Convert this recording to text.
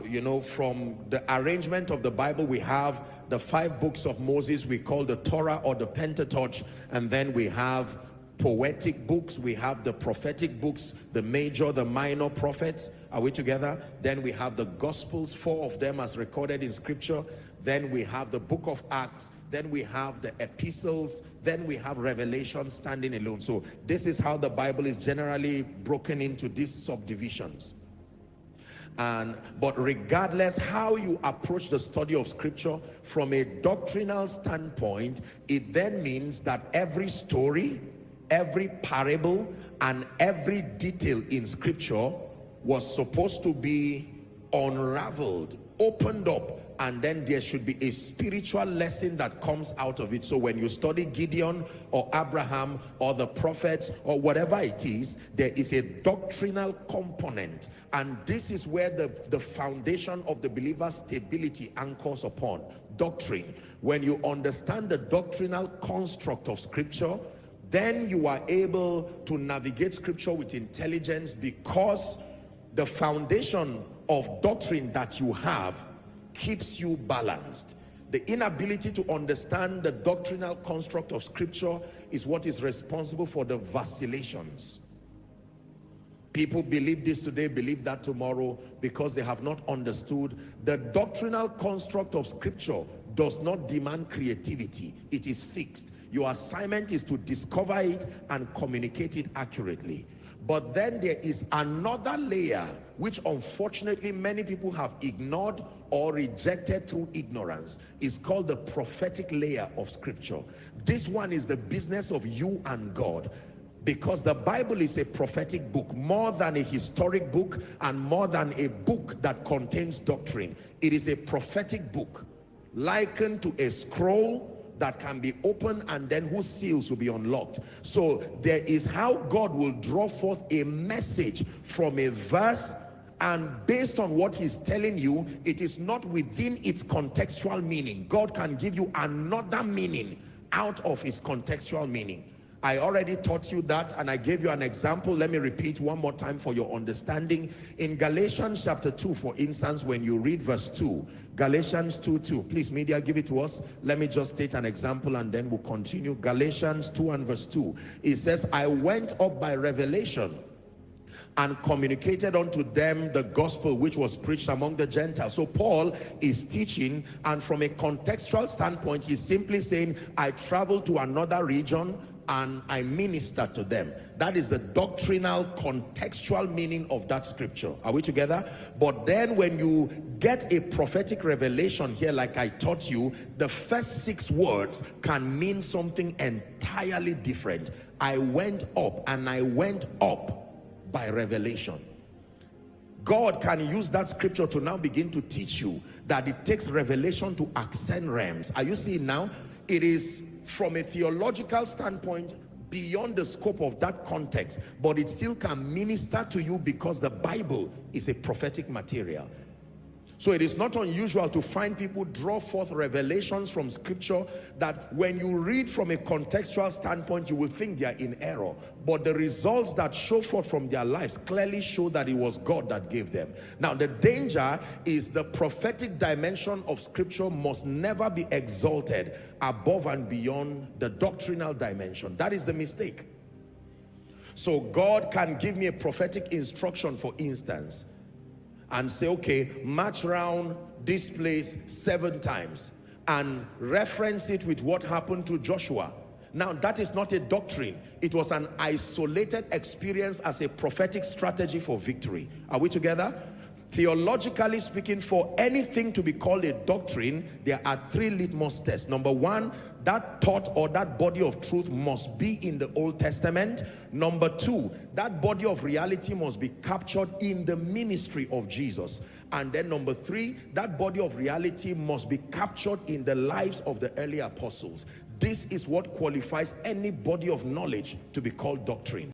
you know, from the arrangement of the Bible, we have the 5 books of Moses we call the Torah or the Pentateuch, and then we have poetic books, we have the prophetic books, the major, the minor prophets. Are we together? Then we have the Gospels, 4 of them as recorded in Scripture. Then we have the book of Acts. Then we have the epistles. Then we have Revelation standing alone. So this is how the Bible is generally broken into these subdivisions. But regardless how you approach the study of Scripture from a doctrinal standpoint, it then means that every story, every parable, and every detail in Scripture was supposed to be unraveled, opened up, and then there should be a spiritual lesson that comes out of it. So when you study Gideon or Abraham or the prophets or whatever it is, there is a doctrinal component, and this is where the foundation of the believer's stability anchors upon doctrine. When you understand the doctrinal construct of Scripture, then you are able to navigate Scripture with intelligence, because the foundation of doctrine that you have keeps you balanced. The inability to understand the doctrinal construct of Scripture is what is responsible for the vacillations. People believe this today, believe that tomorrow, because they have not understood the doctrinal construct of Scripture. Does not demand creativity. It is fixed. Your assignment is to discover it and communicate it accurately. But then there is another layer which unfortunately many people have ignored or rejected through ignorance. It's called the prophetic layer of Scripture. This one is the business of you and God, because the Bible is a prophetic book, more than a historic book and more than a book that contains doctrine. It is a prophetic book likened to a scroll that can be opened and then whose seals will be unlocked. So there is how God will draw forth a message from a verse, and based on what he's telling you, it is not within its contextual meaning. God can give you another meaning out of its contextual meaning. I already taught you that, and I gave you an example. Let me repeat one more time for your understanding. In Galatians chapter 2, for instance, when you read verse 2, Galatians 2:2, please media, give it to us. Let me just state an example and then we'll continue. Galatians 2 and verse 2, it says, I went up by revelation and communicated unto them the gospel which was preached among the Gentiles. So Paul is teaching, and from a contextual standpoint, he's simply saying, I traveled to another region and I minister to them. That is the doctrinal contextual meaning of that scripture. Are we together? But then when you get a prophetic revelation here, like I taught you, the first 6 words can mean something entirely different. I went up, and I went up by revelation. God can use that scripture to now begin to teach you that it takes revelation to ascend realms. Are you seeing now? It is from a theological standpoint beyond the scope of that context, but it still can minister to you because the Bible is a prophetic material. So it is not unusual to find people draw forth revelations from scripture that when you read from a contextual standpoint, you will think they are in error. But the results that show forth from their lives clearly show that it was God that gave them. Now, the danger is the prophetic dimension of scripture must never be exalted above and beyond the doctrinal dimension. That is the mistake. So God can give me a prophetic instruction, for instance, and say, okay, march around this place 7 times and reference it with what happened to Joshua. Now, that is not a doctrine. It was an isolated experience as a prophetic strategy for victory. Are we together? Theologically speaking, for anything to be called a doctrine, there are 3 litmus tests. Number 1, that thought or that body of truth must be in the Old Testament. Number 2, that body of reality must be captured in the ministry of Jesus. And then number 3, that body of reality must be captured in the lives of the early apostles. This is what qualifies any body of knowledge to be called doctrine.